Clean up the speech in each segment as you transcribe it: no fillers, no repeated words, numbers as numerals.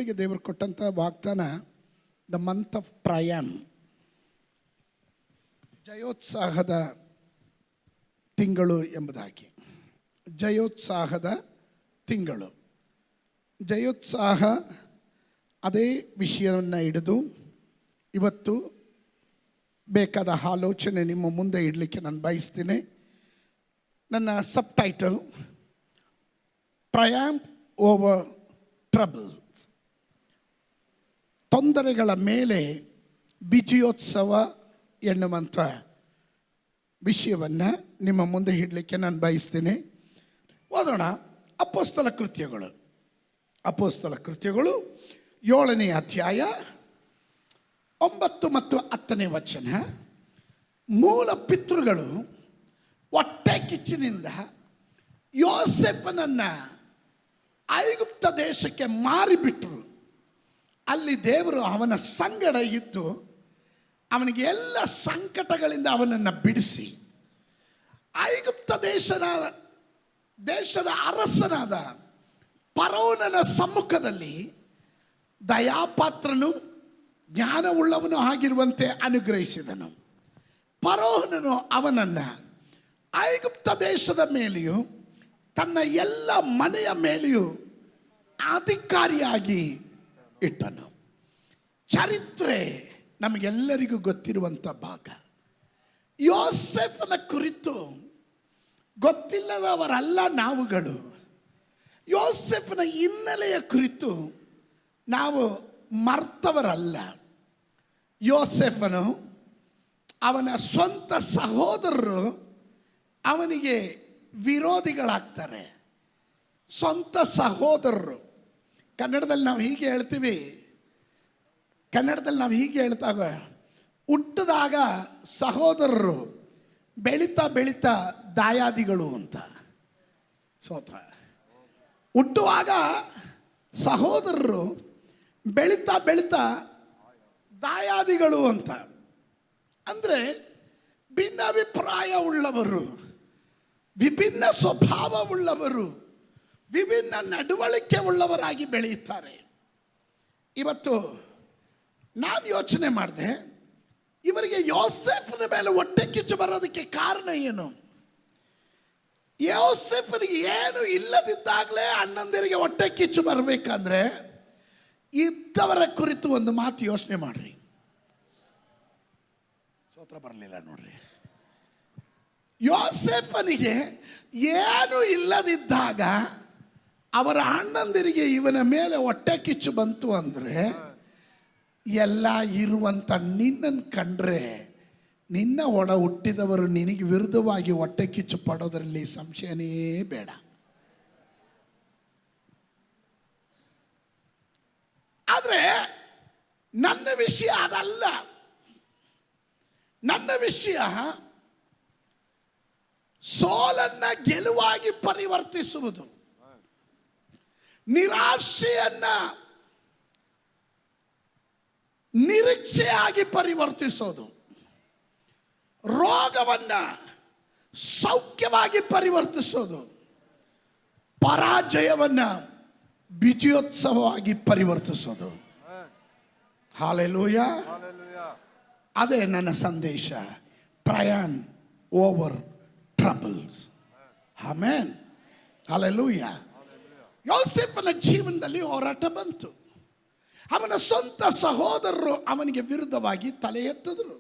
ನಮಗೆ ದೇವರು ಕೊಟ್ಟಂಥ ವಾಗ್ದಾನ ದ ಮಂತ್ ಆಫ್ ಪ್ರಯಾಮ್, ಜಯೋತ್ಸಾಹದ ತಿಂಗಳು ಎಂಬುದಾಗಿ. ಜಯೋತ್ಸಾಹದ ತಿಂಗಳು, ಜಯೋತ್ಸಾಹ ಅದೇ ವಿಷಯವನ್ನು ಹಿಡಿದು ಇವತ್ತು ಬೇಕಾದ ಆಲೋಚನೆ ನಿಮ್ಮ ಮುಂದೆ ಇಡಲಿಕ್ಕೆ ನಾನು ಬಯಸ್ತೀನಿ. ನನ್ನ ಸಬ್ ಟೈಟಲ್ ಟ್ರಯಾಂಪ್ ಓವರ್ ಟ್ರಬಲ್ಸ್, ತೊಂದರೆಗಳ ಮೇಲೆ ವಿಜಯೋತ್ಸವ ಎನ್ನುವಂಥ ವಿಷಯವನ್ನು ನಿಮ್ಮ ಮುಂದೆ ಇಡಲಿಕ್ಕೆ ನಾನು ಬಯಸ್ತೀನಿ. ಓದೋಣ. ಅಪೊಸ್ತಲ ಕೃತ್ಯಗಳು 7ನೇ ಅಧ್ಯಾಯ 9 ಮತ್ತು 10ನೇ ವಚನ. ಮೂಲ ಪಿತೃಗಳು ಹೊಟ್ಟೆ ಕಿಚ್ಚಿನಿಂದ ಯೋಸೇಫನನ್ನು ಐಗುಪ್ತ ದೇಶಕ್ಕೆ ಮಾರಿಬಿಟ್ರು. ಅಲ್ಲಿ ದೇವರು ಅವನ ಸಂಗಡ ಇದ್ದು ಅವನಿಗೆ ಎಲ್ಲ ಸಂಕಟಗಳಿಂದ ಅವನನ್ನು ಬಿಡಿಸಿ ಐಗುಪ್ತ ದೇಶದ ಅರಸನಾದ ಫರೋಹನ ಸಮ್ಮುಖದಲ್ಲಿ ದಯಾಪಾತ್ರನು ಜ್ಞಾನವುಳ್ಳವನು ಆಗಿರುವಂತೆ ಅನುಗ್ರಹಿಸಿದನು. ಫರೋಹನನು ಅವನನ್ನು ಐಗುಪ್ತ ದೇಶದ ಮೇಲೆಯೂ ತನ್ನ ಎಲ್ಲ ಮನೆಯ ಮೇಲೆಯೂ ಅಧಿಕಾರಿಯಾಗಿ ಇಟ್ಟನು. ಚರಿತ್ರೆ ನಮಗೆಲ್ಲರಿಗೂ ಗೊತ್ತಿರುವಂಥ ಭಾಗ. ಯೋಸೇಫನ ಕುರಿತು ಗೊತ್ತಿಲ್ಲದವರಲ್ಲ ನಾವುಗಳು. ಯೋಸೇಫನ ಹಿನ್ನೆಲೆಯ ಕುರಿತು ನಾವು ಮರ್ತವರಲ್ಲ. ಯೋಸೇಫನು ಅವನ ಸ್ವಂತ ಸಹೋದರರು ಅವನಿಗೆ ವಿರೋಧಿಗಳಾಗ್ತಾರೆ. ಸ್ವಂತ ಸಹೋದರರು, ಕನ್ನಡದಲ್ಲಿ ನಾವು ಹೀಗೆ ಹೇಳ್ತಾಗ ಹುಟ್ಟಿದಾಗ ಸಹೋದರರು, ಬೆಳೀತಾ ಬೆಳೀತಾ ದಾಯಾದಿಗಳು ಅಂತ. ಸ್ತೋತ್ರ. ಹುಟ್ಟುವಾಗ ಸಹೋದರರು, ಬೆಳೀತಾ ಬೆಳೀತಾ ದಾಯಾದಿಗಳು ಅಂತ. ಅಂದರೆ ಭಿನ್ನಾಭಿಪ್ರಾಯ ಉಳ್ಳವರು, ವಿಭಿನ್ನ ಸ್ವಭಾವವುಳ್ಳವರು, ವಿಭಿನ್ನ ನಡವಳಿಕೆ ಉಳ್ಳವರಾಗಿ ಬೆಳೆಯುತ್ತಾರೆ. ಇವತ್ತು ನಾನು ಯೋಚನೆ ಮಾಡಿದೆ, ಇವರಿಗೆ ಯೋಸೇಫನ ಮೇಲೆ ಹೊಟ್ಟೆ ಕಿಚ್ಚು ಬರೋದಕ್ಕೆ ಕಾರಣ ಏನು? ಯೋಸೇಫನಿಗೆ ಏನು ಇಲ್ಲದಿದ್ದಾಗಲೇ ಅಣ್ಣಂದಿರಿಗೆ ಹೊಟ್ಟೆ ಕಿಚ್ಚು ಬರಬೇಕಂದ್ರೆ ಇದ್ದವರ ಕುರಿತು ಒಂದು ಮಾತು ಯೋಚನೆ ಮಾಡ್ರಿ. ಸ್ತೋತ್ರ ಬರಲಿಲ್ಲ ನೋಡ್ರಿ. ಯೋಸೇಫನಿಗೆ ಏನು ಇಲ್ಲದಿದ್ದಾಗ ಅವರ ಅಣ್ಣಂದಿರಿಗೆ ಇವನ ಮೇಲೆ ಹೊಟ್ಟೆ ಕಿಚ್ಚು ಬಂತು ಅಂದರೆ, ಎಲ್ಲ ಇರುವಂಥ ನಿನ್ನನ್ನು ಕಂಡ್ರೆ ನಿನ್ನ ಒಡ ಹುಟ್ಟಿದವರು ನಿನಗೆ ವಿರುದ್ಧವಾಗಿ ಹೊಟ್ಟೆ ಕಿಚ್ಚು ಪಡೋದರಲ್ಲಿ ಸಂಶಯನೇ ಬೇಡ. ಆದರೆ ನನ್ನ ವಿಷಯ ಅದಲ್ಲ. ನನ್ನ ವಿಷಯ ಸೋಲನ್ನ ಗೆಲುವಾಗಿ ಪರಿವರ್ತಿಸುವುದು, ನಿರಾಶೆಯನ್ನ ನಿರೀಕ್ಷೆಯಾಗಿ ಪರಿವರ್ತಿಸೋದು, ರೋಗವನ್ನ ಸೌಖ್ಯವಾಗಿ ಪರಿವರ್ತಿಸೋದು, ಪರಾಜಯವನ್ನ ವಿಜಯೋತ್ಸವವಾಗಿ ಪರಿವರ್ತಿಸೋದು. ಹಾಲೆಲೂಯಾ. ಅದೇ ನನ್ನ ಸಂದೇಶ, ಟ್ರಯಾಂಪ್ ಓವರ್ ಟ್ರಬಲ್ಸ್. ಆಮೆನ್. ಹಾಲೆಲೂಯಾ. ಯೋಸೇಫನ ಜೀವನದಲ್ಲಿ ಹೋರಾಟ ಬಂತು. ಅವನ ಸ್ವಂತ ಸಹೋದರರು ಅವನಿಗೆ ವಿರುದ್ಧವಾಗಿ ತಲೆ ಎತ್ತಿದ್ರು.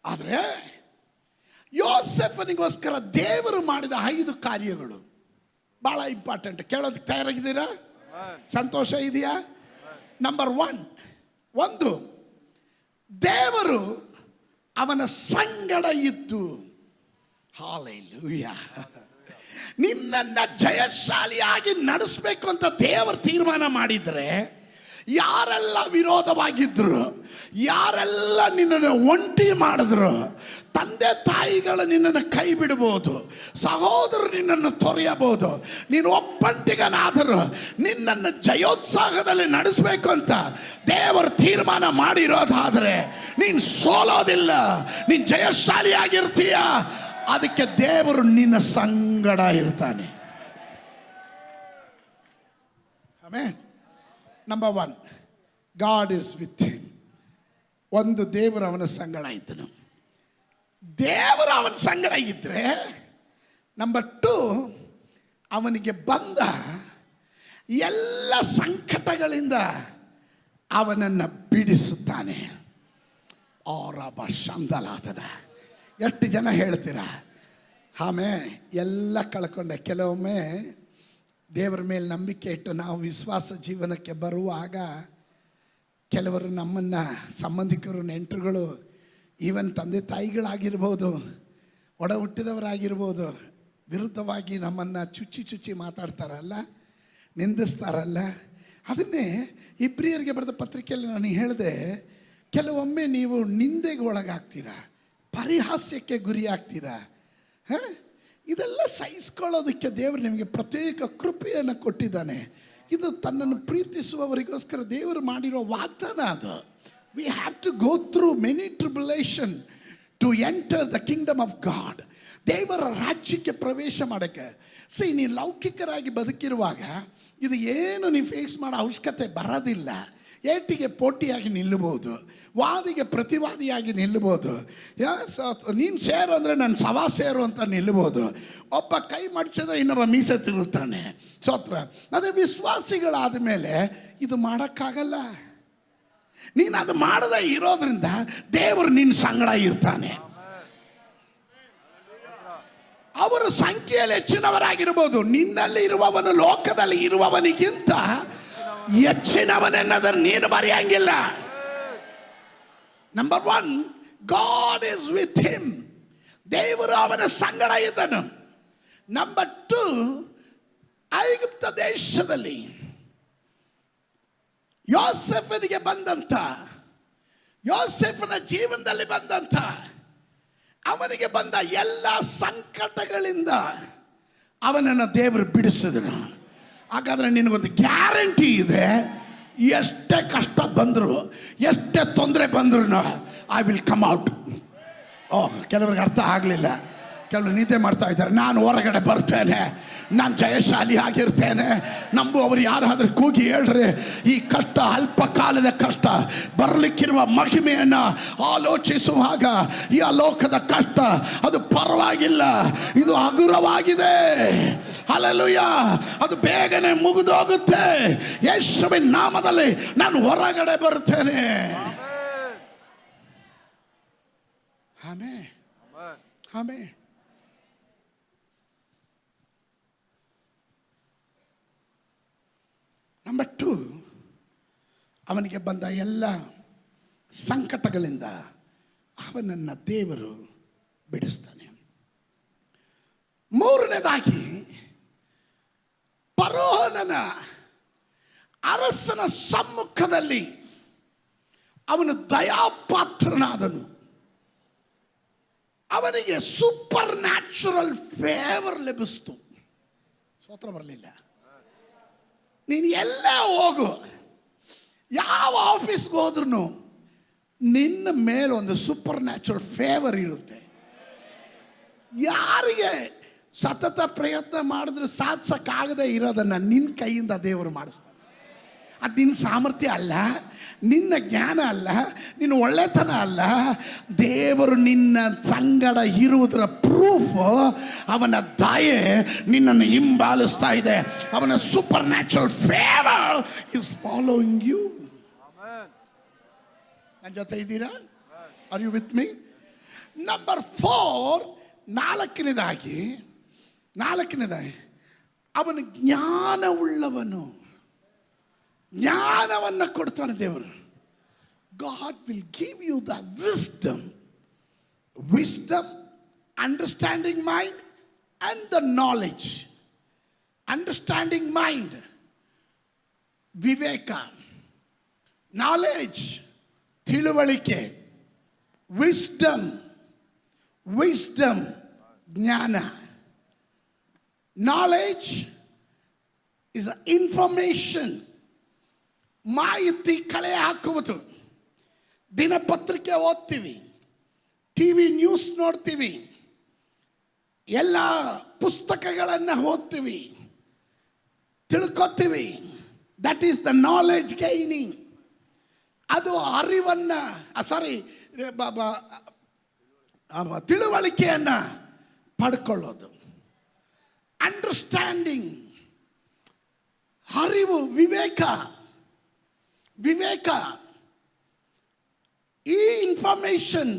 ಆದರೆ ಯೋಸೇಫನಿಗೋಸ್ಕರ ದೇವರು ಮಾಡಿದ 5 ಕಾರ್ಯಗಳು ಬಹಳ ಇಂಪಾರ್ಟೆಂಟ್. ಕೇಳೋದಕ್ಕೆ ತಯಾರಾಗಿದ್ದೀರಾ? ಸಂತೋಷ ಇದೆಯಾ? ನಂಬರ್ 1, ದೇವರು ಅವನ ಸಂಗಡ ಇದ್ದು, ಹಾಲೆಲೂಯಾ, ನಿನ್ನನ್ನು ಜಯಶಾಲಿಯಾಗಿ ನಡೆಸಬೇಕು ಅಂತ ದೇವರು ತೀರ್ಮಾನ ಮಾಡಿದರೆ, ಯಾರೆಲ್ಲ ವಿರೋಧವಾಗಿದ್ರು, ಯಾರೆಲ್ಲ ನಿನ್ನನ್ನು ಒಂಟಿ ಮಾಡಿದ್ರು, ತಂದೆ ತಾಯಿಗಳು ನಿನ್ನನ್ನು ಕೈ ಬಿಡಬಹುದು, ಸಹೋದರರು ನಿನ್ನನ್ನು ತೊರೆಯಬಹುದು, ನೀನು ಒಬ್ಬಂಟಿಗನಾದರೂ ನಿನ್ನನ್ನು ಜಯೋತ್ಸಾಹದಲ್ಲಿ ನಡೆಸಬೇಕು ಅಂತ ದೇವರು ತೀರ್ಮಾನ ಮಾಡಿರೋದಾದರೆ ನೀನು ಸೋಲೋದಿಲ್ಲ, ನೀನು ಜಯಶಾಲಿಯಾಗಿರ್ತೀಯ. ಅದಕ್ಕೆ ದೇವರು ನಿನ್ನ ಸಂಗಡ ಇರ್ತಾನೆ. Amen. Number 1, God is with him. ಒಂದು, ದೇವರು ಅವನ ಸಂಗಡ ಇದ್ದನು. ದೇವರು ಅವನ ಸಂಗಡ ಇದ್ದರೆ, ನಂಬರ್ 2, ಅವನಿಗೆ ಬಂದ ಎಲ್ಲ ಸಂಕಟಗಳಿಂದ ಅವನನ್ನು ಬಿಡಿಸುತ್ತಾನೆ. ಅವರ ಶಂದಲಾದನ. ಎಷ್ಟು ಜನ ಹೇಳ್ತೀರಾ ಆಮೇಲೆ? ಎಲ್ಲ ಕಳ್ಕೊಂಡೆ. ಕೆಲವೊಮ್ಮೆ ದೇವರ ಮೇಲೆ ನಂಬಿಕೆ ಇಟ್ಟು ನಾವು ವಿಶ್ವಾಸ ಜೀವನಕ್ಕೆ ಬರುವಾಗ ಕೆಲವರು ನಮ್ಮನ್ನು, ಸಂಬಂಧಿಕರು, ನೆಂಟರುಗಳು, ಈವನ್ ತಂದೆ ತಾಯಿಗಳಾಗಿರ್ಬೋದು, ಒಡ ಹುಟ್ಟಿದವರಾಗಿರ್ಬೋದು, ವಿರುದ್ಧವಾಗಿ ನಮ್ಮನ್ನು ಚುಚ್ಚಿ ಮಾತಾಡ್ತಾರಲ್ಲ, ನಿಂದಿಸ್ತಾರಲ್ಲ. ಅದನ್ನೇ ಇಬ್ರಿಯರಿಗೆ ಬರೆದ ಪತ್ರಿಕೆಯಲ್ಲಿ ನಾನು ಹೇಳಿದೆ, ಕೆಲವೊಮ್ಮೆ ನೀವು ನಿಂದೆಗೆ ಒಳಗಾಗ್ತೀರಾ, ಪರಿಹಾಸ್ಯಕ್ಕೆ ಗುರಿ ಆಗ್ತೀರಾ. ಇದೆಲ್ಲ ಸಹಿಸ್ಕೊಳ್ಳೋದಕ್ಕೆ ದೇವರು ನಿಮಗೆ ಪ್ರತ್ಯೇಕ ಕೃಪೆಯನ್ನು ಕೊಟ್ಟಿದ್ದಾನೆ. ಇದು ತನ್ನನ್ನು ಪ್ರೀತಿಸುವವರಿಗೋಸ್ಕರ ದೇವರು ಮಾಡಿರೋ ವಾಗ್ದಾನ ಅದು. We have to go through many tribulation to enter the kingdom of God. ದೇವರ ರಾಜ್ಯಕ್ಕೆ ಪ್ರವೇಶ ಮಾಡೋಕ್ಕೆ. ನೀವು ಲೌಕಿಕರಾಗಿ ಬದುಕಿರುವಾಗ ಇದು ಏನು ನೀವು ಫೇಸ್ ಮಾಡೋ ಅವಶ್ಯಕತೆ ಬರೋದಿಲ್ಲ. ಏಟಿಗೆ ಪೋಟಿಯಾಗಿ ನಿಲ್ಲಬಹುದು, ವಾದಿಗೆ ಪ್ರತಿವಾದಿಯಾಗಿ ನಿಲ್ಲಬಹುದು. ನೀನು ಸೇರು ಅಂದರೆ ನಾನು ಸವಾ ಸೇರು ಅಂತ ನಿಲ್ಲಬಹುದು. ಒಬ್ಬ ಕೈ ಮಡಚಿದ್ರೆ ಇನ್ನೊಬ್ಬ ಮೀಸೆ ತಿರುತ್ತಾನೆ. ಸ್ತೋತ್ರ. ಅದೇ ವಿಶ್ವಾಸಿಗಳಾದ ಮೇಲೆ ಇದು ಮಾಡೋಕ್ಕಾಗಲ್ಲ. ನೀನು ಅದು ಮಾಡದೇ ಇರೋದ್ರಿಂದ ದೇವರು ನಿನ್ನ ಸಂಗಡ ಇರ್ತಾನೆ. ಅವರು ಸಂಖ್ಯೆಯಲ್ಲಿ ಹೆಚ್ಚಿನವರಾಗಿರ್ಬೋದು, ನಿನ್ನಲ್ಲಿ ಇರುವವನು ಲೋಕದಲ್ಲಿ ಇರುವವನಿಗಿಂತ ಹೆಚ್ಚಿನವನೆನ್ನದನ್ನು ನೀನು ಬರೆಯಂಗಿಲ್ಲ. Number 1, God is with him. ದೇವರು ಅವನ ಸಂಗಡ ಇದ್ದನು. ನಂಬರ್ 2, ಐಗುಪ್ತ ದೇಶದಲ್ಲಿ ಯೋಸೇಫನಿಗೆ ಬಂದಂತ, ಯೋಸೇಫನ ಜೀವನದಲ್ಲಿ ಬಂದಂತ, ಅವನಿಗೆ ಬಂದ ಎಲ್ಲ ಸಂಕಟಗಳಿಂದ ಅವನನ್ನು ದೇವರು ಬಿಡಿಸಿದನು. ಹಾಗಾದರೆ ನಿನಗೊಂದು ಗ್ಯಾರಂಟಿ ಇದೆ, ಎಷ್ಟೇ ಕಷ್ಟ ಬಂದರೂ, ಎಷ್ಟೇ ತೊಂದರೆ ಬಂದ್ರೂ ಐ ವಿಲ್ ಕಮ್ ಔಟ್. ಕೆಲವ್ರಿಗೆ ಅರ್ಥ ಆಗಲಿಲ್ಲ. ಕೆಲವರು ನಿದ್ದೆ ಮಾಡ್ತಾ ಇದ್ದಾರೆ. ನಾನು ಹೊರಗಡೆ ಬರ್ತೇನೆ, ನಾನು ಜಯಶಾಲಿ ಆಗಿರ್ತೇನೆ. ನಂಬುವವರು ಯಾರಾದರೂ ಕೂಗಿ ಹೇಳ್ರಿ. ಈ ಕಷ್ಟ ಅಲ್ಪ ಕಾಲದ ಕಷ್ಟ, ಬರಲಿಕ್ಕಿರುವ ಮಹಿಮೆಯನ್ನು ಆಲೋಚಿಸುವಾಗ ಈ ಲೋಕದ ಕಷ್ಟ ಅದು ಪರವಾಗಿಲ್ಲ, ಇದು ಹಗುರವಾಗಿದೆ. ಹಲ್ಲೆಲೂಯಾ. ಅದು ಬೇಗನೆ ಮುಗಿದೋಗುತ್ತೆ. ಯೇಸುವಿನ ನಾಮದಲ್ಲಿ ನಾನು ಹೊರಗಡೆ ಬರ್ತೇನೆ. Amen, amen. ನಂಬರ್ 2, ಅವನಿಗೆ ಬಂದ ಎಲ್ಲ ಸಂಕಟಗಳಿಂದ ಅವನನ್ನು ದೇವರು ಬಿಡಿಸ್ತಾನೆ. 3ನೇದಾಗಿ, ಫರೋಹನ ಅರಸನ ಸಮ್ಮುಖದಲ್ಲಿ ಅವನು ದಯಾಪಾತ್ರನಾದನು. ಅವನಿಗೆ ಸೂಪರ್ ನ್ಯಾಚುರಲ್ ಫೇವರ್ ಲಭಿಸ್ತು. ಸ್ತೋತ್ರ ಬರಲಿಲ್ಲ. ನೀನು ಎಲ್ಲೇ ಹೋಗು, ಯಾವ ಆಫೀಸ್ಗೆ ಹೋದ್ರೂ ನಿನ್ನ ಮೇಲೆ ಒಂದು ಸೂಪರ್ ನ್ಯಾಚುರಲ್ ಫೇವರ್ ಇರುತ್ತೆ. ಯಾರಿಗೆ ಸತತ ಪ್ರಯತ್ನ ಮಾಡಿದ್ರು ಸಾಧಿಸೋಕ್ಕಾಗದೇ ಇರೋದನ್ನು ನಿನ್ನ ಕೈಯಿಂದ ದೇವರು ಮಾಡಿಸ್ತಾನೆ. ಅದು ನಿನ್ನ ಸಾಮರ್ಥ್ಯ ಅಲ್ಲ, ನಿನ್ನ ಜ್ಞಾನ ಅಲ್ಲ, ನಿನ್ನ ಒಳ್ಳೆತನ ಅಲ್ಲ. ದೇವರು ನಿನ್ನ ಸಂಗಡ ಇರುವುದರ ಪ್ರೂಫ್ ಅವನ ದಯೆ ನಿನ್ನನ್ನು ಹಿಂಬಾಲಿಸ್ತಾ ಇದೆ. ಅವನ supernatural favour is following you. ನನ್ನ ಜೊತೆ ಇದ್ದೀರಾ? Are you with me? Number 4, ನಾಲ್ಕನೇದಾಗಿ ಅವನು ಜ್ಞಾನವುಳ್ಳವನು. ಜ್ಞಾನವನ್ನು ಕೊಡ್ತಾನೆ ದೇವರು. God will give you the wisdom, understanding mind and the knowledge. Understanding mind ವಿವೇಕ, ನಾಲೆಡ್ಜ್ ತಿಳುವಳಿಕೆ, ವಿಸ್ಡಮ್ ಜ್ಞಾನ. ನಾಲೆಡ್ಜ್ ಇಸ್ ಇನ್ಫಾರ್ಮೇಶನ್, ಮಾಹಿತಿ ಕಲೆ ಹಾಕುವುದು. ದಿನಪತ್ರಿಕೆ ಓದ್ತೀವಿ, ಟಿವಿ ನ್ಯೂಸ್ ನೋಡ್ತೀವಿ, ಎಲ್ಲ ಪುಸ್ತಕಗಳನ್ನು ಓದ್ತೀವಿ, ತಿಳ್ಕೊತೀವಿ. That is the knowledge gaining. ಅದು ಅರಿವನ್ನು ತಿಳುವಳಿಕೆಯನ್ನು ಪಡ್ಕೊಳ್ಳೋದು. ಅಂಡರ್ಸ್ಟ್ಯಾಂಡಿಂಗ್, ಅರಿವು, ವಿವೇಕ. ಈ ಇನ್ಫಾರ್ಮೇಷನ್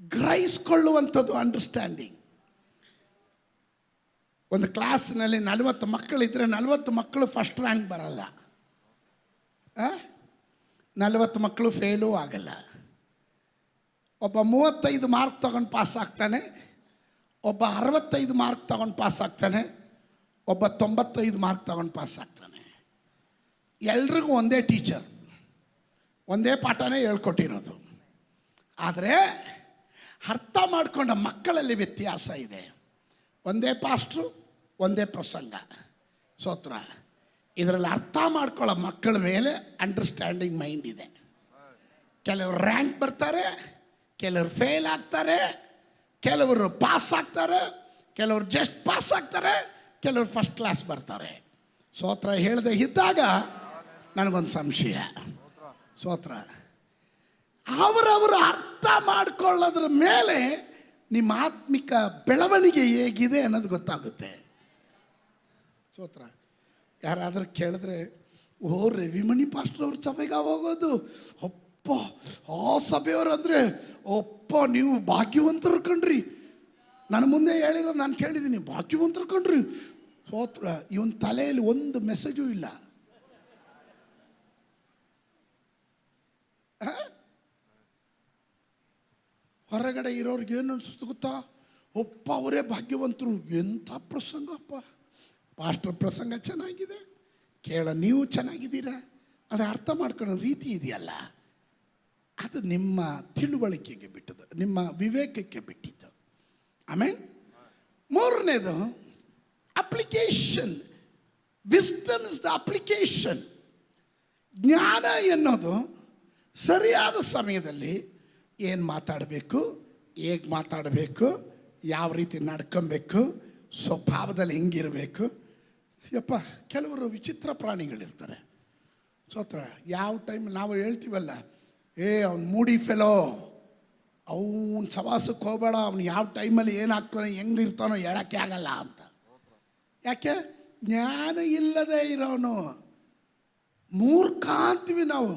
ಗ್ರಹಿಸ್ಕೊಳ್ಳುವಂಥದ್ದು ಅಂಡರ್ಸ್ಟ್ಯಾಂಡಿಂಗ್. ಒಂದು ಕ್ಲಾಸ್ನಲ್ಲಿ 40 ಮಕ್ಕಳಿದ್ರೆ 40 ಮಕ್ಕಳು ಫಸ್ಟ್ ರ್ಯಾಂಕ್ ಬರಲ್ಲ, 40 ಮಕ್ಕಳು ಫೇಲೂ ಆಗಲ್ಲ. ಒಬ್ಬ 35 ಮಾರ್ಕ್ ತಗೊಂಡು ಪಾಸ್ ಆಗ್ತಾನೆ, ಒಬ್ಬ 65 ಮಾರ್ಕ್ ತಗೊಂಡು ಪಾಸ್ ಆಗ್ತಾನೆ, ಒಬ್ಬ 95 ಮಾರ್ಕ್ ತಗೊಂಡು ಪಾಸ್ ಆಗ್ತಾನೆ. ಎಲ್ರಿಗೂ ಒಂದೇ ಟೀಚರ್, ಒಂದೇ ಪಾಠನೇ ಹೇಳ್ಕೊಟ್ಟಿರೋದು. ಆದರೆ ಅರ್ಥ ಮಾಡಿಕೊಂಡ ಮಕ್ಕಳಲ್ಲಿ ವ್ಯತ್ಯಾಸ ಇದೆ. ಒಂದೇ ಪಾಸ್ಟ್ರು, ಒಂದೇ ಪ್ರಸಂಗ. ಸ್ತೋತ್ರ. ಇದರಲ್ಲಿ ಅರ್ಥ ಮಾಡ್ಕೊಳ್ಳೋ ಮಕ್ಕಳ ಮೇಲೆ ಅಂಡರ್ಸ್ಟ್ಯಾಂಡಿಂಗ್ ಮೈಂಡ್ ಇದೆ. ಕೆಲವರು ರ್ಯಾಂಕ್ ಬರ್ತಾರೆ, ಕೆಲವರು ಫೇಲ್ ಆಗ್ತಾರೆ, ಕೆಲವರು ಪಾಸ್ ಆಗ್ತಾರೆ, ಕೆಲವರು ಜಸ್ಟ್ ಪಾಸ್ ಆಗ್ತಾರೆ, ಕೆಲವರು ಫಸ್ಟ್ ಕ್ಲಾಸ್ ಬರ್ತಾರೆ. ಸ್ತೋತ್ರ. ಹೇಳದೆ ಇದ್ದಾಗ ನನಗೊಂದು ಸಂಶಯ. ಸ್ತೋತ್ರ. ಅವರವರು ಅರ್ಥ ಮಾಡಿಕೊಳ್ಳೋದ್ರ ಮೇಲೆ ನಿಮ್ಮ ಆತ್ಮಿಕ ಬೆಳವಣಿಗೆ ಹೇಗಿದೆ ಅನ್ನೋದು ಗೊತ್ತಾಗುತ್ತೆ. ಸ್ತೋತ್ರ. ಯಾರಾದರೂ ಕೇಳಿದ್ರೆ, ಓ ರವಿಮಣಿ ಪಾಸ್ಟರ್ ಅವ್ರ ಸಭೆಗೆ ಹೋಗೋದು, ಅಪ್ಪ ಆ ಸಭೆಯವರು ಅಂದರೆ ಅಪ್ಪ ನೀವು ಭಾಗ್ಯವಂತರು ಕಣ್ರಿ. ನನ್ನ ಮುಂದೆ ಹೇಳಿರೋದು ನಾನು ಕೇಳಿದ್ದೀನಿ, ಭಾಗ್ಯವಂತರು ಕಣ್ರಿ. ಸ್ತೋತ್ರ. ಇವನ್ ತಲೆಯಲ್ಲಿ ಒಂದು ಮೆಸೇಜು ಇಲ್ಲ. ಹೊರಗಡೆ ಇರೋರಿಗೆ ಏನು ಅನಿಸುತ್ತೆ ಗೊತ್ತಾ? ಒಪ್ಪ ಅವರೇ ಭಾಗ್ಯವಂತರು. ಎಂಥ ಪ್ರಸಂಗ ಅಪ್ಪ, ಪಾಸ್ಟರ್ ಪ್ರಸಂಗ ಚೆನ್ನಾಗಿದೆ, ನೀವು ಚೆನ್ನಾಗಿದ್ದೀರಾ. ಅದು ಅರ್ಥ ಮಾಡ್ಕೊಳ್ಳೋ ರೀತಿ ಇದೆಯಲ್ಲ, ಅದು ನಿಮ್ಮ ತಿಳುವಳಿಕೆಗೆ ಬಿಟ್ಟದ್ದು, ನಿಮ್ಮ ವಿವೇಕಕ್ಕೆ ಬಿಟ್ಟಿದ್ದು. ಆಮೇಲೆ ಮೂರನೇದು application. Wisdom is the application. ಜ್ಞಾನ ಎನ್ನೋದು ಸರಿಯಾದ ಸಮಯದಲ್ಲಿ ಏನು ಮಾತಾಡಬೇಕು, ಹೇಗೆ ಮಾತಾಡಬೇಕು, ಯಾವ ರೀತಿ ನಡ್ಕೊಬೇಕು, ಸ್ವಭಾವದಲ್ಲಿ ಹೆಂಗಿರಬೇಕು. ಯಪ್ಪ, ಕೆಲವರು ವಿಚಿತ್ರ ಪ್ರಾಣಿಗಳಿರ್ತಾರೆ. ಸ್ತೋತ್ರ. ಯಾವ ಟೈಮ್ ನಾವು ಹೇಳ್ತೀವಲ್ಲ, ಅವ್ನು ಮೂಡಿ ಫೆಲೋ, ಅವನ ಸವಾಸಕ್ಕೆ ಹೋಗಬೇಡ, ಅವ್ನು ಯಾವ ಟೈಮಲ್ಲಿ ಏನಾಗ್ತಾನೋ ಹೆಂಗಿರ್ತಾನೋ ಹೇಳೋಕ್ಕೆ ಆಗಲ್ಲ ಅಂತ. ಯಾಕೆ? ಜ್ಞಾನ ಇಲ್ಲದೆ ಇರೋನು ಮೂರ್ಖ ಅಂತೀವಿ ನಾವು.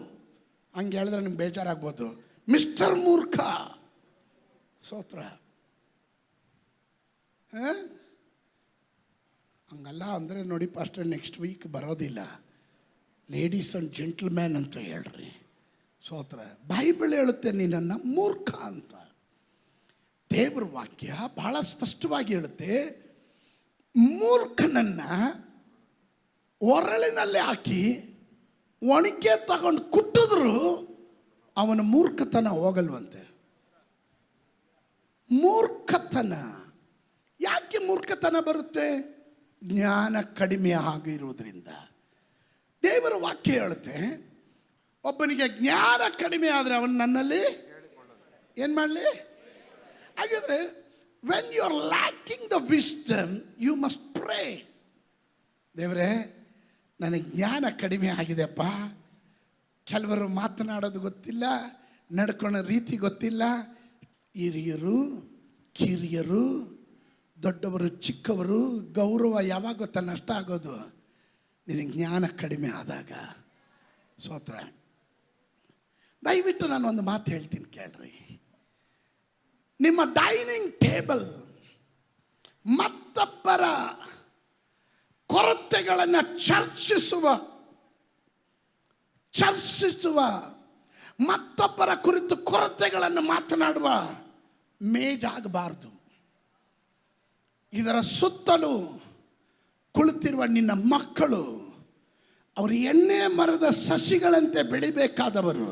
ಹಂಗೆ ಹೇಳಿದ್ರೆ ನಿಮ್ಗೆ ಬೇಜಾರಾಗ್ಬೋದು, ಮಿಸ್ಟರ್ ಮೂರ್ಖ. ಸ್ತೋತ್ರ. ಹಂಗಲ್ಲ ಅಂದರೆ ನೋಡಿ ಪಾಸ್ಟರ್, ನೆಕ್ಸ್ಟ್ ವೀಕ್ ಬರೋದಿಲ್ಲ, ಲೇಡೀಸ್ ಆ್ಯಂಡ್ ಜೆಂಟಲ್ಮ್ಯಾನ್ ಅಂತ ಹೇಳ್ರಿ. ಸ್ತೋತ್ರ. ಬೈಬಲ್ ಹೇಳುತ್ತೆ ನಿನ್ನನ್ನು ಮೂರ್ಖ ಅಂತ. ದೇವ್ರ ವಾಕ್ಯ ಬಹಳ ಸ್ಪಷ್ಟವಾಗಿ ಹೇಳುತ್ತೆ, ಮೂರ್ಖನನ್ನು ಒರಳಿನಲ್ಲೇ ಹಾಕಿ ಒಣಕೆ ತಗೊಂಡು ಕುಟ್ಟಿದ್ರು ಅವನ ಮೂರ್ಖತನ ಹೋಗಲ್ವಂತೆ. ಮೂರ್ಖತನ ಯಾಕೆ ಮೂರ್ಖತನ ಬರುತ್ತೆ? ಜ್ಞಾನ ಕಡಿಮೆ ಆಗಿರುವುದರಿಂದ. ದೇವರ ವಾಕ್ಯ ಹೇಳುತ್ತೆ, ಒಬ್ಬನಿಗೆ ಜ್ಞಾನ ಕಡಿಮೆ ಆದರೆ ಅವನು ನನ್ನಲ್ಲಿ ಏನು ಮಾಡಲಿ? ಹಾಗಾದರೆ when you are lacking the wisdom you must pray. ದೇವರೇ, ನನಗೆ ಜ್ಞಾನ ಕಡಿಮೆ ಆಗಿದೆಪ್ಪ. ಕೆಲವರು ಮಾತನಾಡೋದು ಗೊತ್ತಿಲ್ಲ, ನಡ್ಕೊಳ್ಳೋ ರೀತಿ ಗೊತ್ತಿಲ್ಲ, ಹಿರಿಯರು ಕಿರಿಯರು, ದೊಡ್ಡವರು ಚಿಕ್ಕವರು, ಗೌರವ ಯಾವಾಗ ಗೊತ್ತಾ ನಷ್ಟ ಆಗೋದು? ನಿನಗೆ ಜ್ಞಾನ ಕಡಿಮೆ ಆದಾಗ. ಸ್ತೋತ್ರ. ದಯವಿಟ್ಟು ನಾನು ಒಂದು ಮಾತು ಹೇಳ್ತೀನಿ ಕೇಳ್ರಿ. ನಿಮ್ಮ ಡೈನಿಂಗ್ ಟೇಬಲ್ ಮತ್ತೊಬ್ಬರ ಕೊರತೆಗಳನ್ನು ಚರ್ಚಿಸುವ ಮತ್ತೊಬ್ಬರ ಕುರಿತು ಕೊರತೆಗಳನ್ನು ಮಾತನಾಡುವ ಮೇಜಾಗಬಾರ್ದು. ಇದರ ಸುತ್ತಲೂ ಕುಳಿತಿರುವ ನಿನ್ನ ಮಕ್ಕಳು ಅವರು ಎಣ್ಣೆ ಮರದ ಸಸಿಗಳಂತೆ ಬೆಳಿಬೇಕಾದವರು.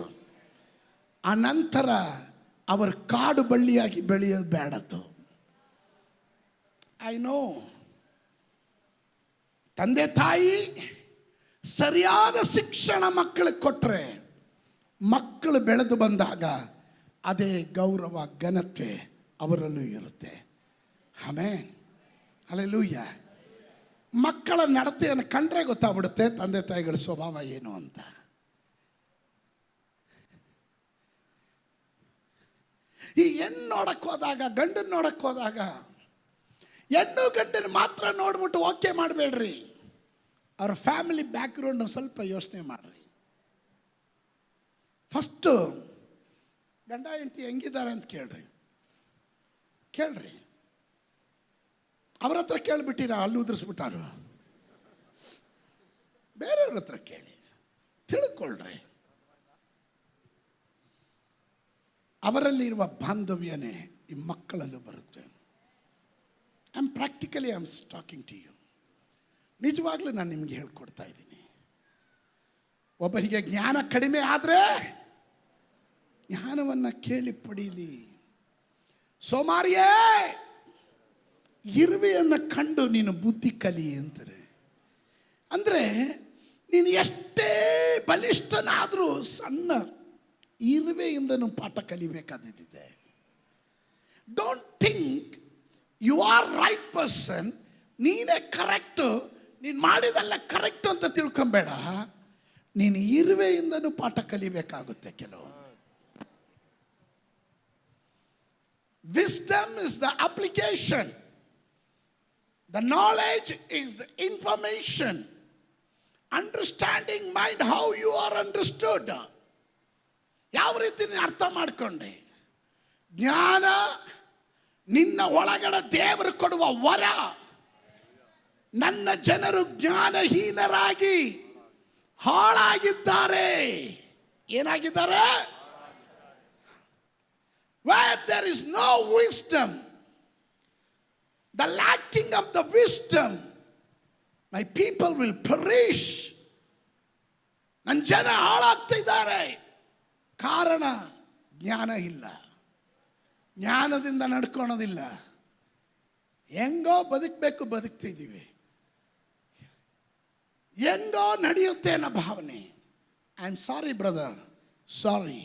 ಅನಂತರ ಅವರು ಕಾಡು ಬಳ್ಳಿಯಾಗಿ ಬೆಳೆಯೋದು ಬೇಡದ್ದು. I know. ತಂದೆ ತಾಯಿ ಸರಿಯಾದ ಶಿಕ್ಷಣ ಮಕ್ಕಳಿಗೆ ಕೊಟ್ಟರೆ ಮಕ್ಕಳು ಬೆಳೆದು ಬಂದಾಗ ಅದೇ ಗೌರವ ಘನತೆ ಅವರಲ್ಲೂ ಇರುತ್ತೆ. ಆಮೆನ್. ಹಲ್ಲೆಲೂಯಾ. ಮಕ್ಕಳ ನಡತೆಯನ್ನು ಕಂಡ್ರೆ ಗೊತ್ತಾಗ್ಬಿಡುತ್ತೆ ತಂದೆ ತಾಯಿಗಳ ಸ್ವಭಾವ ಏನು ಅಂತ. ಈ ಹೆಣ್ಣು ನೋಡಕ್ಕೆ ಹೋದಾಗ, ಗಂಡನ ನೋಡಕ್ಕೆ ಹೋದಾಗ, ಹೆಣ್ಣು ಗಂಡನ ಮಾತ್ರ ನೋಡ್ಬಿಟ್ಟು ಓಕೆ ಮಾಡಬೇಡ್ರಿ. ಅವ್ರ ಫ್ಯಾಮಿಲಿ ಬ್ಯಾಕ್ಗ್ರೌಂಡ್ ಸ್ವಲ್ಪ ಯೋಚನೆ ಮಾಡ್ರಿ. ಫಸ್ಟು ಗಂಡ ಹೆಂಡತಿ ಹೆಂಗಿದ್ದಾರೆ ಅಂತ ಕೇಳ್ರಿ. ಅವ್ರ ಹತ್ರ ಕೇಳಿಬಿಟ್ಟಿರ, ಅಲ್ಲಿ ಉದುರಿಸ್ಬಿಟ್ಟಾರು. ಬೇರೆಯವ್ರ ಹತ್ರ ಕೇಳಿ ತಿಳ್ಕೊಳ್ರಿ. ಅವರಲ್ಲಿ ಇರುವ ಬಾಂಧವ್ಯನೇ ಈ ಮಕ್ಕಳಲ್ಲೂ ಬರುತ್ತೆ. I am talking to you. ನಿಜವಾಗ್ಲೂ ನಾನು ನಿಮಗೆ ಹೇಳ್ಕೊಡ್ತಾ ಇದ್ದೀನಿ. ಒಬ್ಬರಿಗೆ ಜ್ಞಾನ ಕಡಿಮೆ ಆದರೆ ಜ್ಞಾನವನ್ನು ಕೇಳಿ ಪಡೀಲಿ. ಸೋಮಾರಿಯೇ, ಇರುವೆಯನ್ನು ಕಂಡು ನೀನು ಬುದ್ಧಿ ಕಲಿ ಅಂತಾರೆ. ಅಂದರೆ ನೀನು ಎಷ್ಟೇ ಬಲಿಷ್ಠನಾದರೂ ಸಣ್ಣ ಇರುವೆಯಿಂದನೂ ಪಾಠ ಕಲಿಬೇಕಾದಿದೆ. Don't think you are right person, ನೀನೇ ಕರೆಕ್ಟು, ನೀನು ಮಾಡಿದೆಲ್ಲ ಕರೆಕ್ಟ್ ಅಂತ ತಿಳ್ಕೊಂಬೇಡ. ನೀನು ಇರುವೆಯಿಂದನೂ ಪಾಠ ಕಲಿಬೇಕಾಗುತ್ತೆ ಕೆಲವು. Wisdom is the application. The knowledge is the information. Understanding mind how you are understood. ಯಾವ ರೀತಿ ನೀನು ಅರ್ಥ ಮಾಡಿಕೊಂಡೆ. ಜ್ಞಾನ ನಿನ್ನ ಒಳಗಡೆ ದೇವರು ಕೊಡುವ ವರ. ನನ್ನ ಜನರು ಜ್ಞಾನಹೀನರಾಗಿ ಹಾಳಾಗಿದ್ದಾರೆ. ಏನಾಗಿದ್ದಾರೆ? Where there is no wisdom, the lacking of the wisdom, my people will perish. ನನ್ನ ಜನ ಹಾಳಾಗ್ತಿದ್ದಾರೆ. ಕಾರಣ ಜ್ಞಾನ ಇಲ್ಲ. ಜ್ಞಾನದಿಂದ ನಡ್ಕೊಳೋದಿಲ್ಲ. ಹೆಂಗೋ ಬದುಕ್ತಿದ್ದೀವಿ, ಹೆಂಗೋ ನಡೆಯುತ್ತೆ ಅನ್ನೋ ಭಾವನೆ. I am sorry brother, sorry.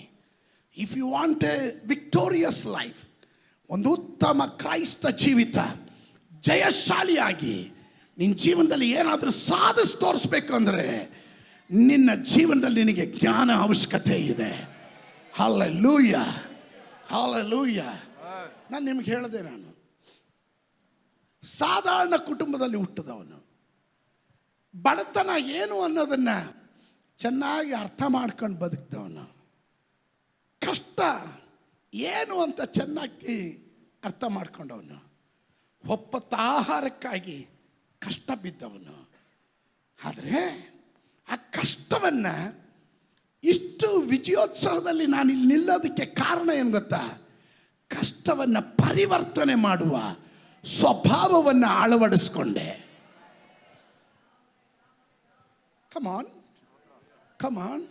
If you want a victorious life, ಒಂದು ಉತ್ತಮ ಕ್ರೈಸ್ತ ಜೀವಿತ, ಜಯಶಾಲಿಯಾಗಿ ನಿನ್ನ ಜೀವನದಲ್ಲಿ ಏನಾದರೂ ಸಾಧಿಸಿ ತೋರಿಸ್ಬೇಕು ಅಂದರೆ ನಿನ್ನ ಜೀವನದಲ್ಲಿ ನಿನಗೆ ಜ್ಞಾನ ಅವಶ್ಯಕತೆ ಇದೆ. Hallelujah, hallelujah. ನಾನು ನಿಮ್ಗೆ ಹೇಳಿದೆ, ನಾನು ಸಾಧಾರಣ ಕುಟುಂಬದಲ್ಲಿ ಹುಟ್ಟಿದವನು. ಬಡತನ ಏನು ಅನ್ನೋದನ್ನು ಚೆನ್ನಾಗಿ ಅರ್ಥ ಮಾಡ್ಕೊಂಡು ಬದುಕಿದವನು. ಕಷ್ಟ ಏನು ಅಂತ ಚೆನ್ನಾಗಿ ಅರ್ಥ ಮಾಡ್ಕೊಂಡವನು. ಒಪ್ಪತ್ತ ಆಹಾರಕ್ಕಾಗಿ ಕಷ್ಟ ಬಿದ್ದವನು. ಆದರೆ ಆ ಕಷ್ಟವನ್ನು ಇಷ್ಟು ವಿಜಯೋತ್ಸವದಲ್ಲಿ ನಾನು ಇಲ್ಲಿ ನಿಲ್ಲೋದಕ್ಕೆ ಕಾರಣ ಏನು ಗೊತ್ತಾ? ಕಷ್ಟವನ್ನು ಪರಿವರ್ತನೆ ಮಾಡುವ ಸ್ವಭಾವವನ್ನು ಅಳವಡಿಸ್ಕೊಂಡೆ. ಕಮಾನ್.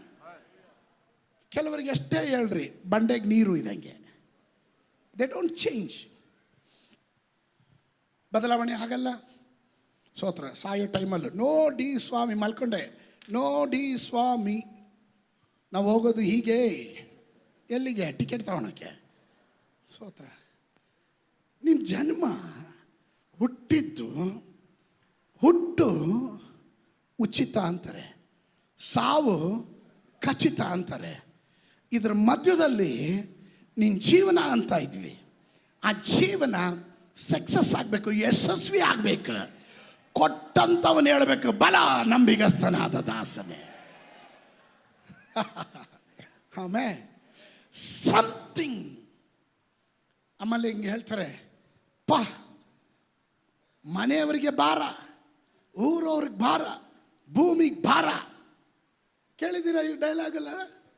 ಕೆಲವರಿಗೆ ಅಷ್ಟೇ ಹೇಳ್ರಿ, ಬಂಡೆಗೆ ನೀರು ಇದ್ದಂಗೆ. They don't change. ಬದಲಾವಣೆ ಆಗಲ್ಲ. ಸೋತ್ರ ಸಾಯೋ ಟೈಮಲ್ಲೂ ನೋಡಿ ಸ್ವಾಮಿ ಮಲ್ಕೊಂಡೆ, ನೋಡಿ ಸ್ವಾಮಿ ನಾವು ಹೋಗೋದು ಹೀಗೆ. ಎಲ್ಲಿಗೆ? ಟಿಕೆಟ್ ತಗೊಳಕ್ಕೆ. ಸೋತ್ರ ನಿನ್ನ ಜನ್ಮ ಹುಟ್ಟು ಉಚಿತ ಅಂತಾರೆ, ಸಾವು ಖಚಿತ ಅಂತಾರೆ. ಇದರ ಮಧ್ಯದಲ್ಲಿ ನಿನ್ನ ಜೀವನ ಅಂತ ಇದ್ವಿ. ಆ ಜೀವನ ಸಕ್ಸಸ್ ಆಗಬೇಕು, ಯಶಸ್ವಿ ಆಗಬೇಕು. ಕೊಟ್ಟಂಥವನು ಹೇಳಬೇಕು, ಬಲ ನಂಬಿಗಸ್ತನಾದ ದಾಸನೇ. ಆಮೇಲೆ ಸಮಥಿಂಗ್. ಆಮೇಲೆ ಹಿಂಗೆ ಹೇಳ್ತಾರೆ, ಮನೆಯವರಿಗೆ ಭಾರ, ಊರವ್ರಿಗೆ ಭಾರ, ಭೂಮಿಗೆ ಭಾರ. ಕೇಳಿದ್ದೀರಾ ಈ ಡೈಲಾಗಲ್ಲ?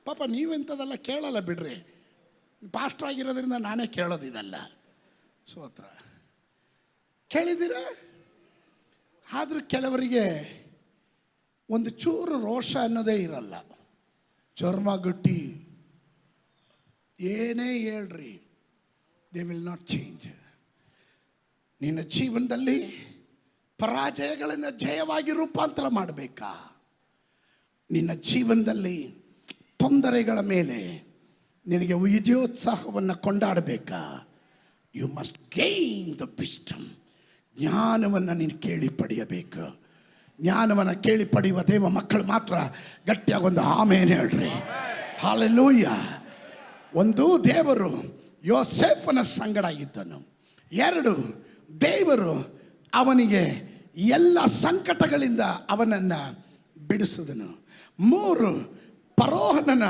ಪಾಪ ನೀವೆಂಥದೆಲ್ಲ ಕೇಳಲ್ಲ ಬಿಡ್ರಿ. ಪಾಸ್ಟರ್ ಆಗಿರೋದ್ರಿಂದ ನಾನೇ ಕೇಳೋದಿದಲ್ಲ. ಸೋತ್ರ ಕೇಳಿದ್ದೀರಾ? ಆದರೂ ಕೆಲವರಿಗೆ ಒಂದು ಚೂರು ರೋಷ ಅನ್ನೋದೇ ಇರಲ್ಲ. ಚರ್ಮ ಗಟ್ಟಿ, ಏನೇ ಹೇಳ್ರಿ, ದೇ ವಿಲ್ ನಾಟ್ ಚೇಂಜ್. ನಿನ್ನ ಜೀವನದಲ್ಲಿ ಪರಾಜಯಗಳನ್ನು ಜಯವಾಗಿ ರೂಪಾಂತರ ಮಾಡಬೇಕಾ? ನಿನ್ನ ಜೀವನದಲ್ಲಿ ತೊಂದರೆಗಳ ಮೇಲೆ ನಿನಗೆ ವಿಜಯೋತ್ಸಾಹವನ್ನು ಕೊಂಡಾಡಬೇಕಾ? You must gain the wisdom. ಜ್ಞಾನವನ್ನು ನೀನು ಕೇಳಿ ಪಡೆಯಬೇಕು. ಜ್ಞಾನವನ್ನು ಕೇಳಿ ಪಡೆಯುವ ದೇವ ಮಕ್ಕಳು ಮಾತ್ರ ಗಟ್ಟಿಯಾಗಿ ಒಂದು ಆಮೇನ್ ಹೇಳ್ರಿ. ಹಲ್ಲೆಲೂಯಾ. ಒಂದು, ದೇವರು ಯೋಸೇಫನ ಸಂಗಡ ಇದ್ದನು. 2, ದೇವರು ಅವನಿಗೆ ಎಲ್ಲ ಸಂಕಟಗಳಿಂದ ಅವನನ್ನು ಬಿಡಿಸಿದನು. 3, ಫರೋಹನ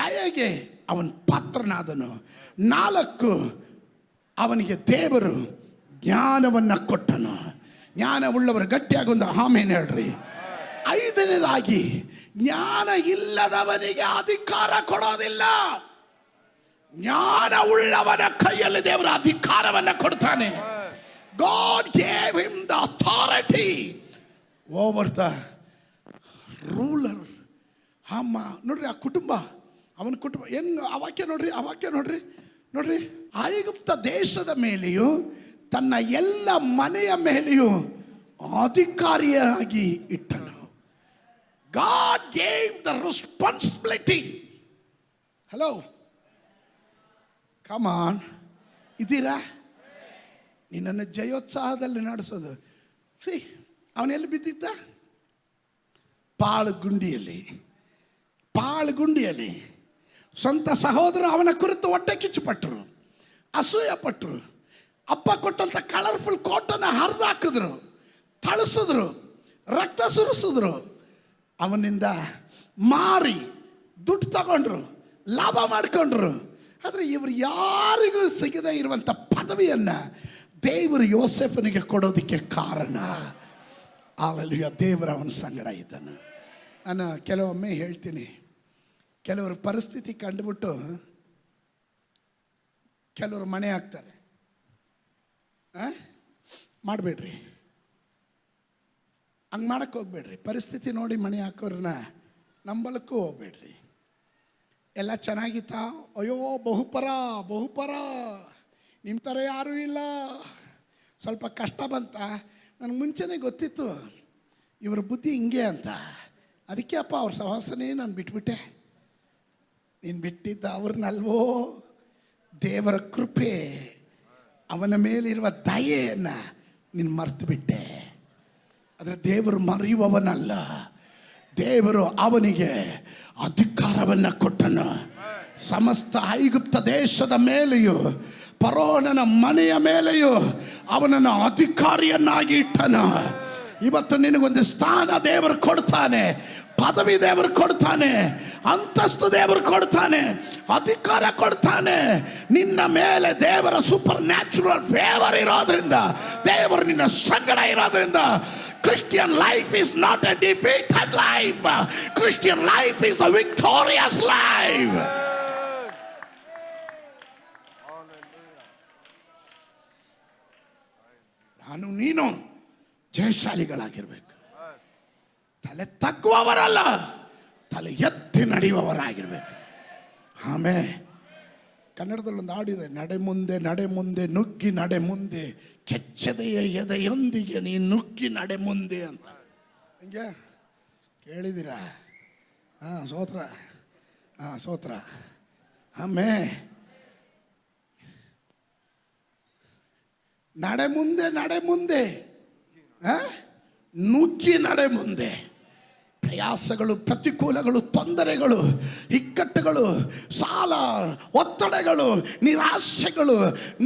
ದಯೆಗೆ ಅವನ ಪಾತ್ರನಾದನು. 4, ಅವನಿಗೆ ದೇವರು ಜ್ಞಾನವನ್ನು ಕೊಟ್ಟನು. ಜ್ಞಾನವುಳ್ಳವರು ಗಟ್ಟಿಯಾಗಿ ಒಂದು ಆಮೇನ್ ಹೇಳ್ರಿ. 5ನೇದಾಗಿ, ಜ್ಞಾನ ಇಲ್ಲದವನಿಗೆ ಅಧಿಕಾರ ಕೊಡೋದಿಲ್ಲ. ಜ್ಞಾನವುಳ್ಳವನ ಕೈಯಲ್ಲಿ ದೇವರ ಅಧಿಕಾರವನ್ನು ಕೊಡ್ತಾನೆ. God gave him the authority over the ruler. ಅಮ್ಮ ನೋಡ್ರಿ, ಆ ಕುಟುಂಬ, ಅವನ ಕುಟುಂಬ ಏನು, ಆ ವಾಕ್ಯ ನೋಡ್ರಿ, ಆ ವಾಕ್ಯ ನೋಡ್ರಿ. ಐಗುಪ್ತ ದೇಶದ ಮೇಲೆಯೂ ತನ್ನ ಎಲ್ಲ ಮನೆಯ ಮೇಲೆಯೂ ಅಧಿಕಾರಿಯಾಗಿ ಇಟ್ಟನು. God gave the responsibility. Hello, come on, ಇದ್ದೀರಾ? ನಿನ್ನನ್ನು ಜಯೋತ್ಸಾಹದಲ್ಲಿ ನಡೆಸೋದು. ಅವನೆಲ್ಲಿ ಬಿದ್ದಿದ್ದ? ಪಾಳುಗುಂಡಿಯಲ್ಲಿ. ಸ್ವಂತ ಸಹೋದರ ಅವನ ಕುರಿತು ಹೊಟ್ಟೆ ಕಿಚ್ಚುಪಟ್ಟರು, ಅಸೂಯೆ ಪಟ್ಟರು. ಅಪ್ಪ ಕೊಟ್ಟಂಥ ಕಲರ್ಫುಲ್ ಕೋಟನ್ನು ಹರಿದಾಕಿದ್ರು, ಥಳಿಸಿದ್ರು, ರಕ್ತ ಸುರಿಸಿದ್ರು. ಅವನಿಂದ ಮಾರಿ ದುಡ್ಡು ತಗೊಂಡ್ರು, ಲಾಭ ಮಾಡಿಕೊಂಡ್ರು. ಆದರೆ ಇವರು ಯಾರಿಗೂ ಸಿಗದೇ ಇರುವಂಥ ಪದವಿಯನ್ನು ದೇವರು ಯೋಸೇಫನಿಗೆ ಕೊಡೋದಕ್ಕೆ ಕಾರಣ. ಅಲ್ಲಲ್ಲಿಯ ದೇವರ ಅವನ ಸಂಗಡ ಇದ್ದಾನೆ. ನಾನು ಕೆಲವೊಮ್ಮೆ ಹೇಳ್ತೀನಿ, ಕೆಲವರು ಪರಿಸ್ಥಿತಿ ಕಂಡುಬಿಟ್ಟು ಕೆಲವರು ಮಣೆ ಹಾಕ್ತಾರೆ. ಮಾಡಬೇಡ್ರಿ, ಹಂಗೆ ಮಾಡೋಕ್ಕೆ ಹೋಗ್ಬೇಡ್ರಿ. ಪರಿಸ್ಥಿತಿ ನೋಡಿ ಮಣೆ ಹಾಕೋರನ್ನ ನಂಬಲಕ್ಕೂ ಹೋಗ್ಬೇಡ್ರಿ. ಎಲ್ಲ ಚೆನ್ನಾಗಿತ್ತಾ? ಅಯ್ಯೋ ಬಹುಪರ, ನಿಮ್ಮ ಥರ ಯಾರೂ ಇಲ್ಲ. ಸ್ವಲ್ಪ ಕಷ್ಟ ಬಂತ, ನನಗೆ ಮುಂಚೆನೇ ಗೊತ್ತಿತ್ತು ಇವ್ರ ಬುದ್ಧಿ ಹಿಂಗೆ ಅಂತ. ಅದಕ್ಕೆ ಅಪ್ಪ ಅವ್ರ ಸಹವಾಸನೇ ನಾನು ಬಿಟ್ಬಿಟ್ಟೆ. ನೀನು ಬಿಟ್ಟಿದ್ದ ಅವ್ರನ್ನಲ್ವೋ, ದೇವರ ಕೃಪೆ, ಅವನ ಮೇಲಿರುವ ದಯೆಯನ್ನು ನೀನು ಮರೆತು ಬಿಟ್ಟೆ. ಆದರೆ ದೇವರು ಮರೆಯುವವನಲ್ಲ. ದೇವರು ಅವನಿಗೆ ಅಧಿಕಾರವನ್ನು ಕೊಟ್ಟನು. ಸಮಸ್ತ ಐಗುಪ್ತ ದೇಶದ ಮೇಲೆಯೂ ಫರೋಹನ ಮನೆಯ ಮೇಲೆಯೂ ಅವನನ್ನು ಅಧಿಕಾರಿಯನ್ನಾಗಿ ಇಟ್ಟನು. ಇವತ್ತು ನಿನಗೊಂದು ಸ್ಥಾನ ದೇವರು ಕೊಡ್ತಾನೆ, ಪದವಿ ದೇವರು ಕೊಡ್ತಾನೆ, ಅಂತಸ್ತು ದೇವರು ಕೊಡ್ತಾನೆ, ಅಧಿಕಾರ ಕೊಡ್ತಾನೆ. ನಿನ್ನ ಮೇಲೆ ದೇವರ ಸೂಪರ್ ನ್ಯಾಚುರಲ್ ಫೇವರ್ ಇರೋದ್ರಿಂದ, ದೇವರು ನಿನ್ನ ಸಂಗಡ ಇರೋದ್ರಿಂದ, Christian life is not a defeated life. Christian life is a victorious life. ನಾನು ನೀನು ಜಯಶಾಲಿಗಳಾಗಿರ್ಬೇಕು. ತಲೆ ತಗ್ಗುವವರಲ್ಲ, ತಲೆ ಎತ್ತಿ ನಡೆಯುವವರಾಗಿರ್ಬೇಕು. ಆಮೇಲೆ ಕನ್ನಡದಲ್ಲೊಂದು ಹಾಡಿದೆ, ನಡೆ ಮುಂದೆ ನುಗ್ಗಿ ನಡೆ ಮುಂದೆ, ಕೆಚ್ಚದೆಯ ಎದೆಯೊಂದಿಗೆ ನೀ ನುಗ್ಗಿ ನಡೆ ಮುಂದೆ ಅಂತ. ಹಂಗೆ ಕೇಳಿದ್ದೀರಾ? ಸ್ತೋತ್ರ. ಆಮೇಲೆ ನಡೆ ಮುಂದೆ ನುಗ್ಗಿ ನಡೆ ಮುಂದೆ. ಪ್ರಯಾಸಗಳು, ಪ್ರತಿಕೂಲಗಳು, ತೊಂದರೆಗಳು, ಇಕ್ಕಟ್ಟುಗಳು, ಸಾಲ, ಒತ್ತಡಗಳು, ನಿರಾಶೆಗಳು,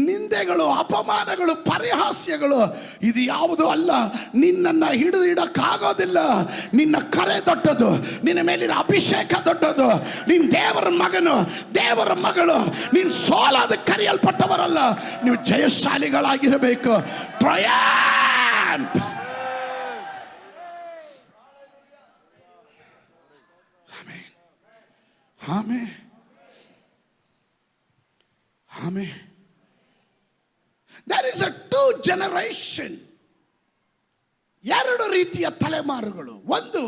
ನಿಂದೆಗಳು, ಅಪಮಾನಗಳು, ಪರಿಹಾಸ್ಯಗಳು, ಇದು ಯಾವುದು ಅಲ್ಲ ನಿನ್ನನ್ನು ಹಿಡಿದಿಡಕ್ಕಾಗೋದಿಲ್ಲ. ನಿನ್ನ ಕರೆ ದೊಡ್ಡದು, ನಿನ್ನ ಮೇಲಿನ ಅಭಿಷೇಕ ದೊಡ್ಡದು. ನೀನು ದೇವರ ಮಗನು, ದೇವರ ಮಗಳು. ನೀನು ಸೋಲಾದ ಕರೆಯಲ್ಪಟ್ಟವರಲ್ಲ, ನೀವು ಜಯಶಾಲಿಗಳಾಗಿರಬೇಕು. ಟ್ರಯಾಂಪ್. Amen. There is a two generation. 2 ರೀತಿಯ ತಲೆಮಾರುಗಳು. ಒಂದು,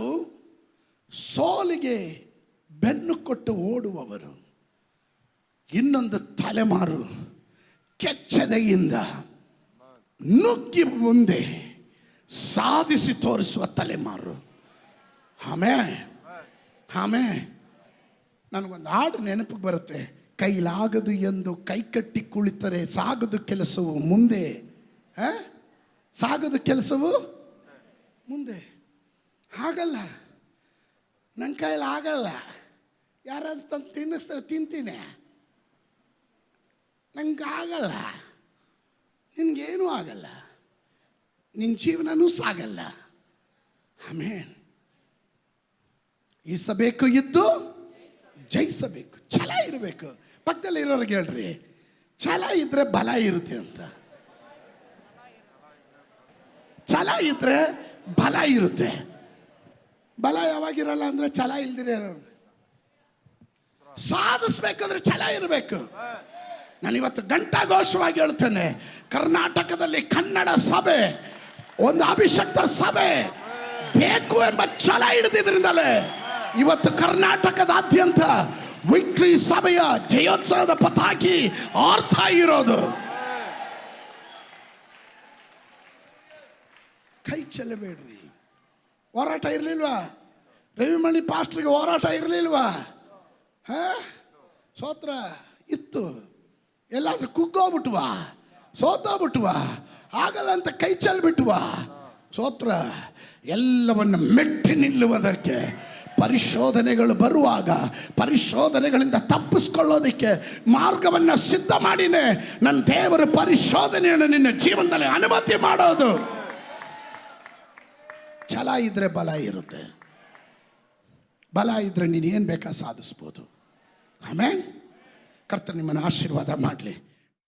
ಸೋಲಿಗೆ ಬೆನ್ನು ಕೊಟ್ಟು ಓಡುವವರು. ಇನ್ನೊಂದು ತಲೆಮಾರು, ಕೆಚ್ಚೆದೆಯಿಂದ ನುಗ್ಗಿ ಮುಂದೆ ಸಾಧಿಸಿ ತೋರಿಸುವ ತಲೆಮಾರು. ಆಮೇಲೆ ನನಗೊಂದು ಹಾಡು ನೆನಪಿಗೆ ಬರುತ್ತೆ. ಕೈಲಾಗದು ಎಂದು ಕೈಕಟ್ಟಿ ಕುಳಿತರೆ ಸಾಗದು ಕೆಲಸವು ಮುಂದೆ. ಸಾಗದ ಕೆಲಸವು ಮುಂದೆ. ಹಾಗಲ್ಲ, ನನ್ನ ಕೈಯಲ್ಲಿ ಆಗಲ್ಲ. ಯಾರಾದ್ರೂ ತಂದು ತಿನ್ನಿಸ್ತಾರೆ, ತಿಂತೀನಿ. ನಂಗೆ ಆಗಲ್ಲ. ನಿನಗೇನೂ ಆಗಲ್ಲ, ನಿನ್ನ ಜೀವನನೂ ಸಾಗಲ್ಲ. ಆಮೇನ್. ಈಸಬೇಕು, ಇದ್ದು ಜಯಿಸಬೇಕು. ಛಲ ಇರಬೇಕು. ಪಕ್ಕದಲ್ಲಿ ಇರೋರಿಗೆ ಹೇಳ್ರಿ, ಛಲ ಇದ್ರೆ ಬಲ ಇರುತ್ತೆ ಅಂತ. ಛಲ ಇದ್ರೆ ಬಲ ಇರುತ್ತೆ. ಬಲ ಯಾವಾಗಿರಲ್ಲ ಅಂದರೆ ಛಲ ಇಲ್ದಿರ. ಸಾಧಿಸ್ಬೇಕಂದ್ರೆ ಛಲ ಇರಬೇಕು. ನಾನಿವತ್ತು ಘಂಟಾಘೋಷವಾಗಿ ಹೇಳ್ತೇನೆ, ಕರ್ನಾಟಕದಲ್ಲಿ ಕನ್ನಡ ಸಭೆ ಒಂದು ಅಭಿಷಕ್ತ ಸಭೆ ಬೇಕು ಎಂಬ ಛಲ ಹಿಡಿದಿದ್ರಿಂದಲೇ ಇವತ್ತು ಕರ್ನಾಟಕದಾದ್ಯಂತ ವಿಕ್ಟ್ರಿ ಸಭೆಯ ಜಯೋತ್ಸವದ ಪತಾಕಿ ಆರ್ತಾ ಇರೋದು. ಕೈ ಚೆಲ್ಲಬೇಡ್ರಿ. ಹೋರಾಟ ಇರಲಿಲ್ವಾ? ರವಿಮಣಿ ಪಾಸ್ಟ್ರಿಗೆ ಹೋರಾಟ ಇರಲಿಲ್ವಾ? ಸೋತ್ರ ಇತ್ತು. ಎಲ್ಲಾದ್ರೂ ಕುಗ್ಗೋಗ್ಬಿಟ್ವಾ, ಸೋತೋಗ್ಬಿಟ್ವಾ, ಆಗಲ್ಲ ಅಂತ ಕೈ ಚೆಲ್ಬಿಟ್ವಾ. ಸೋತ್ರ ಎಲ್ಲವನ್ನು ಮೆಟ್ಟಿ ನಿಲ್ಲುವುದಕ್ಕೆ ಪರಿಶೋಧನೆಗಳು ಬರುವಾಗ ಪರಿಶೋಧನೆಗಳಿಂದ ತಪ್ಪಿಸ್ಕೊಳ್ಳೋದಕ್ಕೆ ಮಾರ್ಗವನ್ನು ಸಿದ್ಧ ಮಾಡಿನೇ ನನ್ನ ದೇವರ ಪರಿಶೋಧನೆಯನ್ನು ನಿನ್ನ ಜೀವನದಲ್ಲಿ ಅನುಮತಿ ಮಾಡೋದು. ಛಲ ಇದ್ರೆ ಬಲ ಇರುತ್ತೆ. ಬಲ ಇದ್ರೆ ನೀನು ಏನು ಬೇಕಾ ಸಾಧಿಸ್ಬೋದು. ಆಮೇನ್. ಕರ್ತನು ನಿಮ್ಮನ್ನು ಆಶೀರ್ವಾದ ಮಾಡಲಿ.